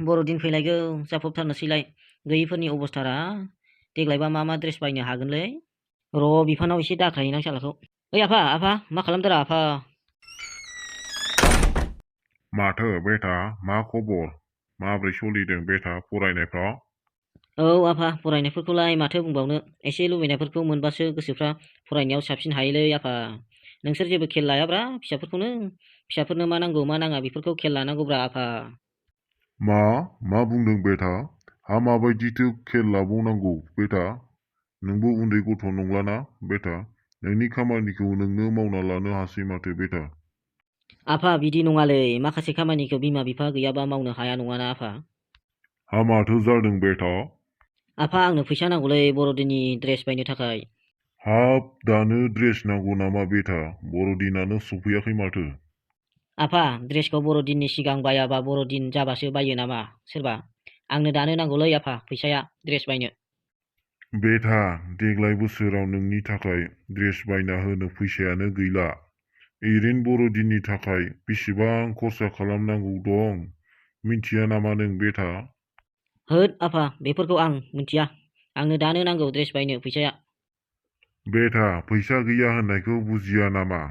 बर'दिन फैलायगौ जाफबथारनोसैलाय गैयिफोरनि अबस्थारा देग्लायबा मा ड्रेस बायनो हागोनलै र' बिफानाव एसे दाख्रायहैनां सालाखौ। ओइ आफा मा खालामदोरा आफा? माथो बेटा मा खबर? माब्रै सोलिदों बेटा फरायनायफ्रा? औ आफा फरायनायफोरखौलाय माथो बुंबावनो, एसे लुबैनायफोरखौ मोनबासो गोसोफ्रा फरायनायाव साबसिन हायोलै आफा। नोंसोर जेबो खेल लायाब्रा फिसाफोरखौनो। फिसाफोरनो मा नांगौ मा नाङा बेफोरखौ खेल लानांगौब्रा आफा। मा बुंदों बेटा? हा माबायदिथो खेल लाबावनांगौ बेटा? नोंबो उन्दै गथ' नंलाना बेटा? नोंनि खामानिखौ नोंनो मावना लानो हासै माथो बेटा। आफा बिदि नङालै, माखासे खामानिखौ बिमा बिफा गैयाबा मावनो हाया नङाना आफा। हा माथो जादों बेटा? आफा आंनो फैसा नांगौलै बर'दिननि ड्रेस बायनो थाखाय। हाब दानो ड्रेस नांगौ नामा बेटा? बर'दिनानो सफैयाखै माथो। आफा ड्रेसखौ बर'दिननि सिगां बायाबा बर'दिन जाबासो बायो नामा सोरबा? आंनो दानो नांगौलै आफा फैसाया ड्रेस बायनो। बेटा देग्लाय बोसोराव नोंनि थाखाय ड्रेस बायना होनो फैसायानो गैला। ओरैनो बर'दिननि थाखाय बेसेबां खरसा खालामनांगौ दं मिन्थिया नामा नों बेटा? होद आफा बेफोरखौ आं मिथिया, आंनो दानो नांगौ ड्रेस बायनो फैसाया। बेटा फैसा गैया होननायखौ बुजिया नामा?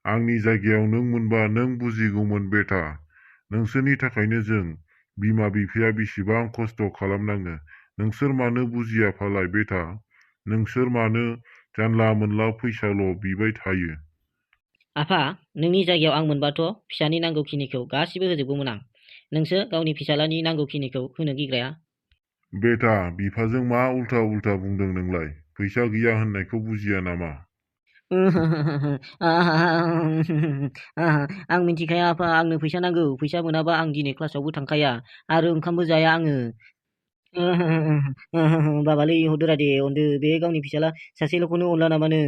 आंनि जायगायाव नों मोनबा नों बुजिगौमोन बेटा। नोंसोरनि थाखायनो जों बिमा बिफाया बेसेबां खस्थ' खालामनाङो। नोंसोर मानो बुजिया फालाय बेटा? नोंसोर मानो जानला मोनला फैसाल' बिबाय थायो? आफा नोंनि जायगायाव आं मोनबाथ' फिसानि नांगौखिनिखौ गासिबो होजोबगौमोन आं। नोंसो गावनि फिसालानि नांगौखिनिखौ होनो गिग्राया। बेटा बिफाजों मा उल्था उल्था बुंदों नोंलाय? फैसा गैया होननायखौ बुजिया नामा? आं मिन्थिखाया आफा, आंनो फैसा नांगौ। फैसा मोनाबा आं दिनै क्लासावबो थांखाया आरो ओंखामबो जाया आङो। बाबालै हरदोरा दे अनदो, बे गावनि फिसाला सासेल'खौनो अनला नामा नों?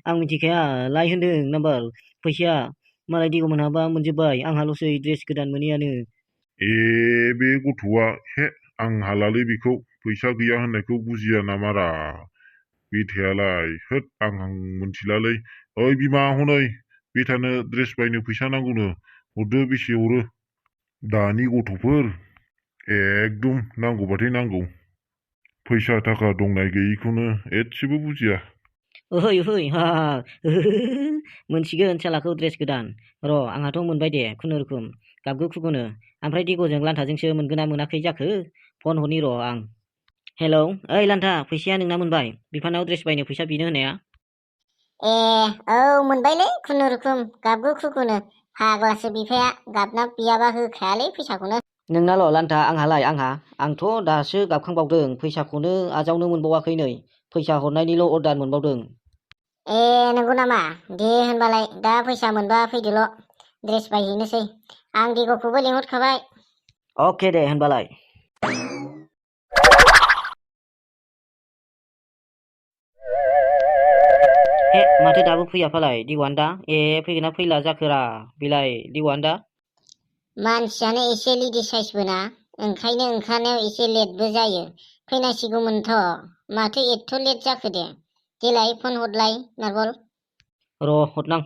आं मिथिखाया लाय होनदों नाम्बार फैसाया। मालाय दिगौ मोनहाबा मोनजोब्बाय, आंहाल'सै ड्रेस गोदान मोनैयानो। बे गथ'आ आं हालालै बेखौ। फैसा गैया होननायखौ बुजिया नामारा बेथायालाय? होद आं मोनथिलालै। ओइ बिमा हनै बेटानो ड्रेस बायनो फैसा नांगौनो, हरदो बेसे हरो। दानि गथ'फोर एकदम नांगौबाथाय नांगौ। फैसा थाखा दंनाय गैयिखौनो एसेबो बुजिया। ओहै मोनसिगोन सालाखौ ड्रेस गोदान। र' आंहाथ' मोनबाय दे खुनुरुखुम गाबगु खुगुनो। ओमफ्राय दिग'जों लान्थाजोंसो मोनगोना मोनाखै जाखो? फन हरनि र' आं। हेलौ ओइ लान्था, फैसाया नोंना मोनबाय? बिफानाव ड्रेस बायनो फैसा बिनो होनाया। औ मोनबायलै खुनुरुखुम गाबगु खुगुनो। फाग्लासो बिफाया, गाबना बियाबा होखायालै फैसाखौनो। नोंनाल' लान्था, आंथ' दासो गाबखांबावदों, फैसाखौनो आजावनो मोनबावाखै नै। फैसा हरनायनिल' अर्डार मोनबावदों। नंगौ नामा? दे होनबालाय दा फैसा मोनबा फैदोल', ड्रेस बायहैनोसै। आं दिग'खौबो लिंहरखाबाय। अके दे होनबालाय। हे माथो दाबो फैया फालाय दिग'आनो दा? फैगोना फैला जाखोरा बेलाय दिग'आनो दा? मानसियानो एसे लिडि साइसबो ना, ओंखायनो ओंखारनायाव एसे लेटबो जायो। फैनांसिगौमोनथ', माथो एथ' लेट जाखो दे? देलाय फन हरलाय नारबल। र' हरनां।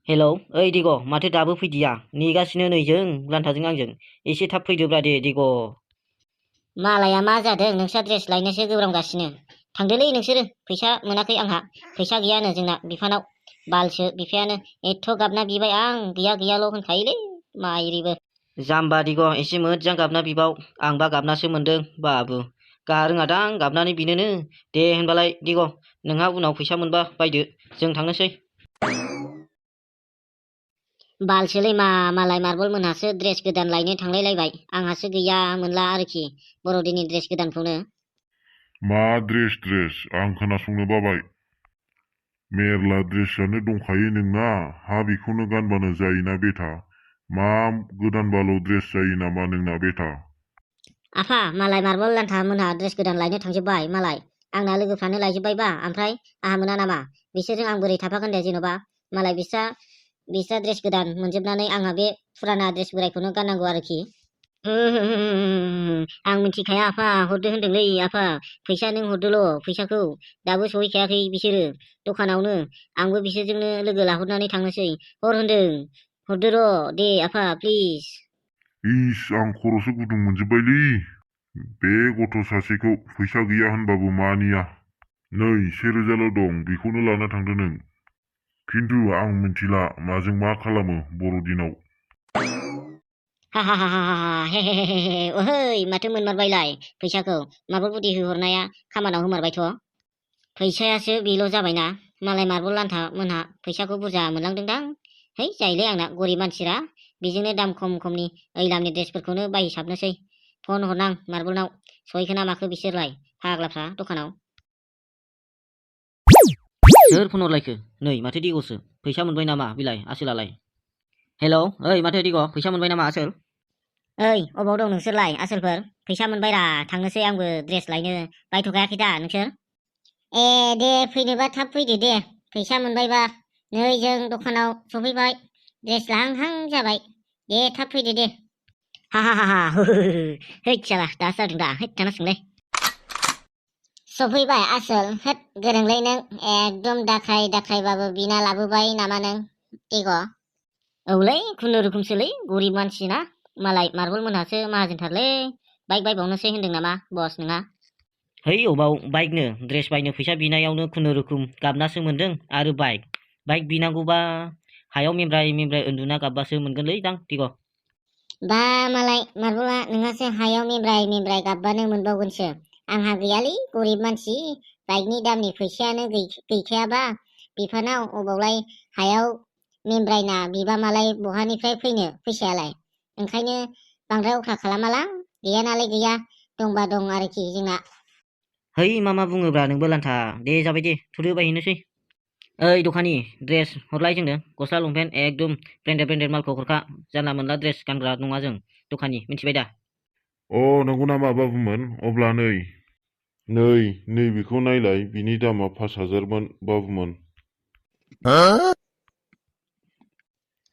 हेलौ ओइ दिग' माथो दाबो फैदिया? नेगासिनो नै जों लान्थाजों आंजों। एसे थाब फैदोब्रा दे दिग'। मालाया मा जादों नोंस्रा ड्रेस लायनोसो गोब्रामगासिनो। थांदोलै नोंसोरो, फैसा मोनाखै आंहा। फैसा गैयानो जोंना बिफानाव। बालसो बिफायानो एथ' गाबना बिबाय, आं गैयाल' होनखायोलै माइरिबो। जाम्बा दिग' एसे मोजां गाबना बिबाव, आंबा गाबनासो मोनदों बाबु। गाहा रोङादां गाबनानै बिनोनो। दे होनबालाय दिग' नोंहा उनाव फैसा मोनबा बायदो, जों थांनोसै। बालसोलै मालाय मार्बल मोनहासो ड्रेस गोदान लायनो थांलायलायबाय, आंहासो गैया मोनला आरोखि बर'दिननि ड्रेस गोदानखौनो। मा ड्रेस आं खोनासंनो बाबाय। मेरला ड्रेसआनो दंखायो नोंना, हा बेखौनो गानबानो जायोना बेटा? मा गोदानबाल' ड्रेस जायो नामा नोंना बेटा? आफा मालाय मार्बल लान्था मोनहा ड्रेस गोदान लायनो थांजोब्बाय मालाय। आंना लोगोफ्रानो लायजोब्बायबा, ओमफ्राय आंहा मोना नामा? बिसोरजों आं बोरै थाफागोन दे जेन'बा? मालाय बिस्रा ड्रेस गोदान मोनजोबनानै आंहा बे फुराना ड्रेस बोरायखौनो गाननांगौ आरोखि। आं मिथिखाया आफा, हरदो होनदोंलै आफा। फैसा नों हरदोल', फैसाखौ दाबो सहैखायाखै बिसोरो दखानावनो। आंबो बिसोरजोंनो लोगो लाहरनानै थांनोसै। हर होनदों, हरदो र' दे आफा प्लिज। इस आं खर'सो गुदुं मोनजोब्बायलै बे गथ' सासेखौ फैसा गैया होनबाबो मानिया नै 1000ल' दं बेखौनो लाना थांदो नों खिन्थु आं मिथिला माजों मा खालामो बर'दिनाव हा हा हा हा हा हे हे हे हे ओहै माथो मोनमारबायलाय फैसाखौ मार्बल बुदि होहरनाया खामानाव होमारबायथ' फैसायासो बेल' जाबायना मालाय मार्बल लान्था मोनहा फैसाखौ बुरजा मोनलांदोंदां है जायोलै आंना गरिब मानसिरा बेजोंनो दाम खम खमनि ओइलामनि ड्रेसफोरखौनो बायसाबनोसै फन हरनां मार्बलनाव सहैखोना माखो बिसोरलाय फाग्लाफ्रा दखानाव सोर फन हरलायखो नै माथो दिग'सो फैसा मोनबाय नामा बिलाय आसोलालाय हेलौ ओइ माथो दिग' फैसा मोनबाय नामा आसोल ओइ अबाव दं नोंसोरलाय आसोलफोर फैसा मोनबायरा थांनोसै आंबो ड्रेस लायनो बायथ'खायाखै दा नोंसोर ए दे फैनोबा थाब फैदो दे फैसा मोनबायबा नै जों दखानाव सफैबाय ड्रेस लाहांहां जाबाय दे थाब फैदो दे हा हा हा हा हैद साला दासो जादों दा हैद थांनांसिगोनलै सफैबाय आसोल होद गोरोंलै नों एकदम दाखाय दाखायबाबो बिना लाबोबाय नामा नों दिग' औलै खुनुरुखुमसोलै गरिब मानसि ना मालाय मार्बल मोनहासो माहाजोनथारलै बाइक बायबावनोसै होनदों नामा बस नोंहा है अबाव बाइकनो ड्रेस बायनो फैसा बिनायावनो खुनुरुखुम गाबनासो मोनदों आरो बाइक बिनांगौबा हायाव मेमब्राय मेमब्राय उन्दुना गाबबासो मोनगोनलै दां दिग' बा मालाय मार्बला नोंहासो हायाव मेब्राय मेब्राय गाबबानो मोनबावगोनसो आंहा गैयालै गरिब मानसि बाइकनि दामनि फैसायानो गैखायाबा बिफानाव अबावलाय हायाव मेमब्रायना बिबा मालाय बहानिफ्राय फैनो फैसायालाय ओंखायनो बांद्राय अख्रा खालामालां गैया नालाय गैया दंबा दं आरोखि जोंना है मा बुङोब्रा नोंबो लान्था दे जाबाय दे थुदो बायहैनोसै ओइ दखानि ड्रेस हरलाय जोंनो गस्ला लंपेन्ट एकदम ब्रेन्डेड मालखौ हरखा जानला मोनला ड्रेस गानग्रा नङा जों दखानि मिथिबाय दा नंगौ नामा बाबुमोन अब्ला नैबेखौ नायलाय बिनि दामा 5000मोन बाबुमोन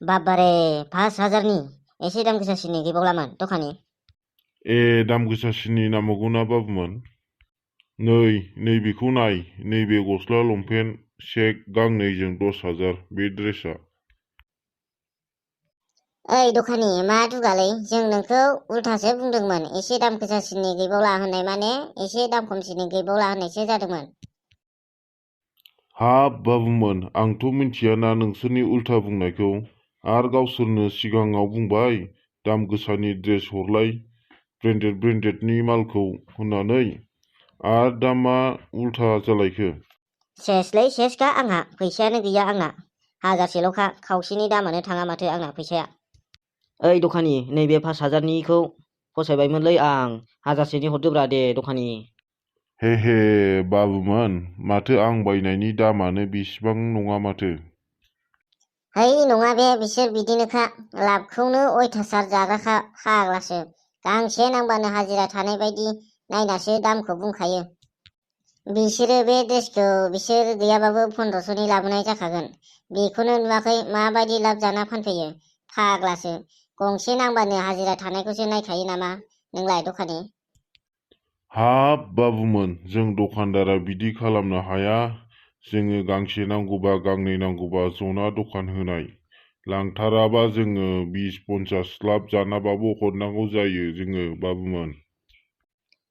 बाबारे 5000नि एसे दाम गोसासिननि गैबावलामोन दखानि दाम गोसासिननि नांबावगौना बाबुमोन नैबेखौ नाय नैबे गस्ला लंपेन्ट सेक गांनैजों 10000 बे ड्रेसा ओइ दखानि मा दुगालै जों नोंखौ उल्थासो बुंदोंमोन एसे दाम गोसासिननि गैबावला होननाय माने एसे दाम खमसिननि गैबावला होननायसो जादोंमोन हाब बाबुमोन आंथ' मिथियाना नोंसोरनि उल्था बुंनायखौ आरो गावसोरनो सिगाङाव बुंबाय दाम गोसानि ड्रेस हरलाय ब्रेन्डेडनि मालखौ होननानै आरो दा मा उल्था जालायखो सेसलै सेसखा आंहा फैसायानो गैया आंना 1000सेल'खा खावसेनि दामानो थाङा माथो आंना फैसाया ओइ दखानि नैबे 5000निखौ फसायबायमोनलै आं 1000सेनि हरदोब्रा दे दखानि हे बाबुमोन माथो आं बायनायनि दामानो बेसेबां नङा माथो है नङा बे बिसोर बिदिनोखा लाबखौनो अयथासार जाग्राखा फाग्लासो गांसे नांबानो हाजिरा थानाय बायदि नायनासो दामखौ बुंखायो बिसोरो बे ड्रेसखौ बिसोर गैयाबाबो 1500नि लाबोनाय जाखागोन बेखौनो नुवाखै माबायदि लाब जाना फानफैयो फाग्लासो गंसे नांबानो हाजिरा थानायखौसो नायखायो नामा नोंलाय दखानि हाब बाबुमोन जों दखानदारा बिदि खालामनो हाया जोङो गांसे नांगौबा गांनै नांगौबा जना दखान होनाय लांथाराबा जोङो 20-50 लाब जानाबाबो हरनांगौ जायो जोङो बाबुमोन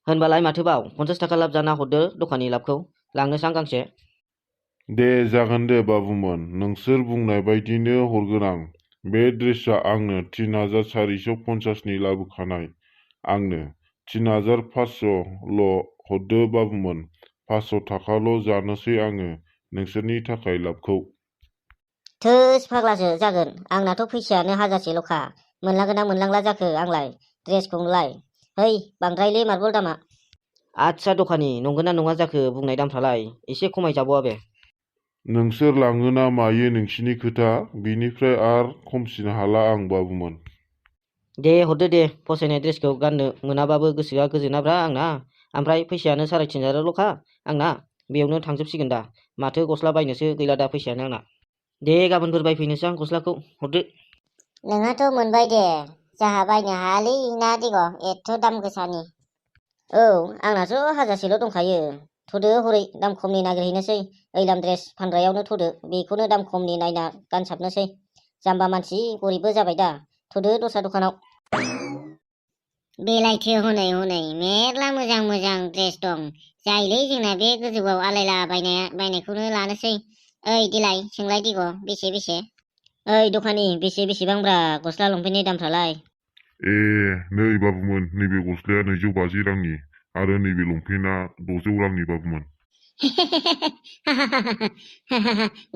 होनबालाय माथोबाव 50 थाखा लाब जाना हरदो दखाननि लाबखौ लांनोसां गांसे दे जागोन दे बाबुमोन नोंसोर बुंनाय बायदिनो हरगोन आं बे ड्रेसआ आंनो 3450नि लाबोखानाय आंनो 3500ल' हरदो बाबुमोन 500 थाखाल' जानोसै आङो नोंसोरनि थाखाय लाबखौ थोस फाग्लासो जागोन आंनाथ' फैसायानो 1000सेल'खा मोनलांगोन ना मोनलांला जाखो आंलाय ड्रेसखौलाय है बांद्रायलै मार्बल दामा आदसा दखानि नंगौना नङा जाखो बुंनाय दामफ्रालाय एसे खमायजाबावा बे नोंसोर लाङोना मायो नोंसिनि खोथा बिनिफ्राय आरो खमसिन हाला आं बाबुमोन दे हरदो दे फसायनाय ड्रेसखौ गाननो मोनाबाबो गोसोआ गोजोनाब्रा आंना ओमफ्राय फैसायानो 3500ल'खा आंना बेयावनो थांजोबसिगोन दा माथो गस्ला बायनोसो गैला दा फैसायानो आंना दे गाबोनफोर बायफैनोसै आं गस्लाखौ हरदो नोंहाथ' मोनबाय दे जाहा बायनो हायालै ना दिग' एथ' दाम गोसानि औ आंनाथ' 1000सेल' दंखायो थ'दो हरै दाम खमनि नागिरहैनोसै ओइलाम ड्रेस फानग्रायावनो थ'दो बेखौनो दाम खमनि नायना गानसाबनोसै जाम्बा मानसि गरिबबो जाबाय दा थ'दो दस्रा दखानाव बेलायथो हनै हनै मेरला मोजां मोजां ड्रेस दं जायोलै जोंना बे गोजौआव आलायला बायनायखौनो लानोसै। ओइ देलाय सोंलाय दिग' बेसे? ओइ दखानि बेसेबांब्रा गस्ला लंपेन्टनि दामफ्रालाय? ए नै बाबुमोन नैबे गस्लाया 250 रांनि आरो नैबे लंपेन्टआ 600 रांनि बाबुमोन।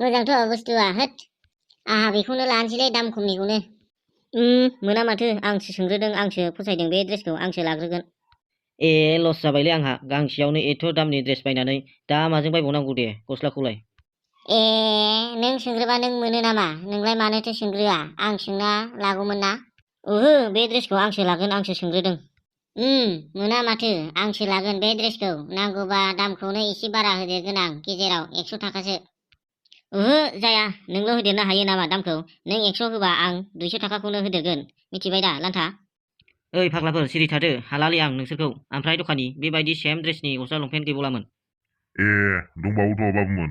मोजांथ' बुस्थुआ होद आहा बेखौनो लानोसैलै दाम खमनिखौनो। मोना माथो आंसो सोंग्रोदों आंसो फसायदों बे ड्रेसखौ आंसो लाग्रोगोन। ए लस जाबायलै आंहा गांसेयावनो एथ' दामनि ड्रेस बायनानै दा माजों बायबावनांगौ दे गस्लाखौलाय। ए नों सोंग्रोबा नों मोनो नामा नोंलाय मानोथो सोंग्रोआ आं सोंना लागौमोन ना। ओहो बे ड्रेसखौ आंसो लागोन आंसो सोंग्रोदों। मोना माथो आंसो लागोन बे ड्रेसखौ नांगौबा दामखौनो एसे बारा होदेरगोन आं गेजेराव 100 थाखासो। ओहो जाया नोंल' होदेरनो हायो नामा दामखौ नों 100 होबा आं 200 थाखाखौनो होदेरगोन मिथिबाय दा लान्था। ओइ फाग्लाफोर सिरि थादो हालालै आं नोंसोरखौ। ओमफ्राय दखानि बेबायदि सेम ड्रेसनि गस्ला लंपेन्ट गैबावलामोन? ए दंबावोथ' बाबुमोन।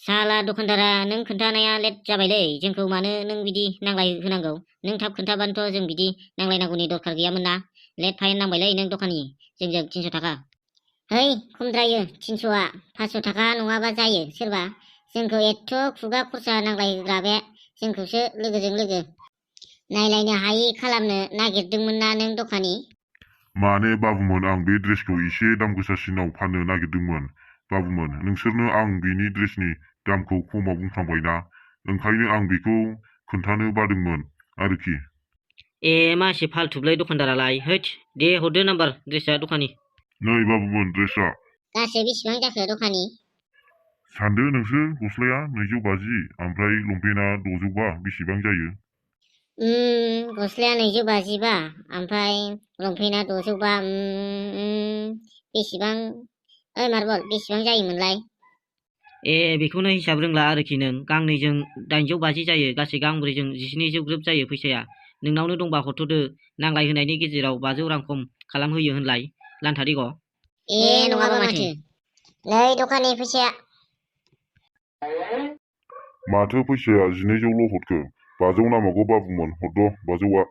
साला दखानदारा नों खोन्थानाया लेट जाबायलै जोंखौ मानो नों बिदि नांलाय होनांगौ नों थाब खोन्थाबानोथ' जों बिदि नांलायनांगौनि दरखार गैयामोन ना। लेट फाइन नांबायलै नों दखानि जोंजों 300 थाखा। है खमद्रायो 300आ 500 थाखा नङाबा जायो सोरबा जोंखौ एथ' खुगा खरसा नांलायग्रा बे जोंखौसो लोगोजों लोगो नायलायनो हायि खालामनो नागिरदोंमोन ना नों दखानि। माने बाबुमोन आं बे ड्रेसखौ एसे दाम गोसासिनाव फाननो नागिरदोंमोन बाबुमोन नोंसोरनो आं बेनि ड्रेसनि दामखौ खमाव बुंफ्रांबायना ओंखायनो आं बेखौ खोन्थानो बादोंमोन आरोखि। ए मासि फालथुबलै दखानदारालाय हैद दे हरदो नाम्बार ड्रेसआ दखानि। नै बाबुमोन ड्रेसआ गासै बेसेबां जाखो दखानि? सानदो नोंसोर गस्लाया 250 ओमफ्राय लंपेन्टआ 600बा बेसेबां जायो? गस्लाया 250बा ओमफ्राय लंपेन्टआ 600बा बेसेबां ओइ मार्बल बेसेबां जायोमोनलाय? ए बेखौनो हिसाब रोंला आरोखि नों गांनैजों 850 जायो गासै गांब्रैजों 1700 ग्रोब जायो फैसाया। नोंनावनो दंबा हरथ'दो नांलाय होनायनि गेजेराव 500 रां खम खालामहोयो होनलाय लान्था दिग'। ए नङाबा माथो। नै दखाननि फैसाया। माथो फैसाया 1200ल' हरखो 500 नांबावगौ बाबुमोन हरद' 500आ।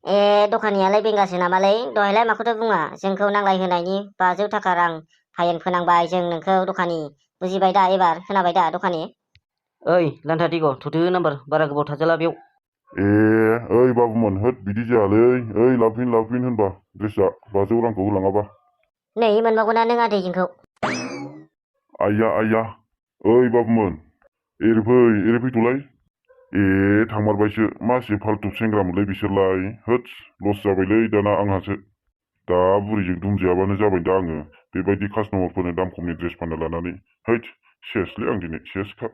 ए दखानियालाय बेंगासो नामालै दहायलाय माखौथो बुङा जोंखौ नांलाय होनायनि 500 थाखा रां फाइन फोनांबाय जों नोंखौ दखानि बुजिबाय दा एबार खोनाबाय दा दखानि? ओइ लान्था दिग' थुदो नाम्बार बारा गोबाव थाजाला बेयाव। ए ओइ बाबुमोन होद बिदि जायालै ओइ लाबोफिन होनबा ड्रेसआ 500 रांखौ होलाङाबा। नै मोनबावगौना नों आदै जोंखौ? आइया ओइ बाबुमोन एरैफैथ'लाय। ए थांमारबायसो मासि फाल्तु सेंग्रामोनलै बिसोरलाय होद लस जाबायलै दाना आंहासो। दा बुरिजों दुमजायाबानो जाबाय दा आङो बेबायदि कास्टमारफोरनो दाम खमनि ड्रेस फानना लानानै हैद सेसलै आं दिनै सेसखा।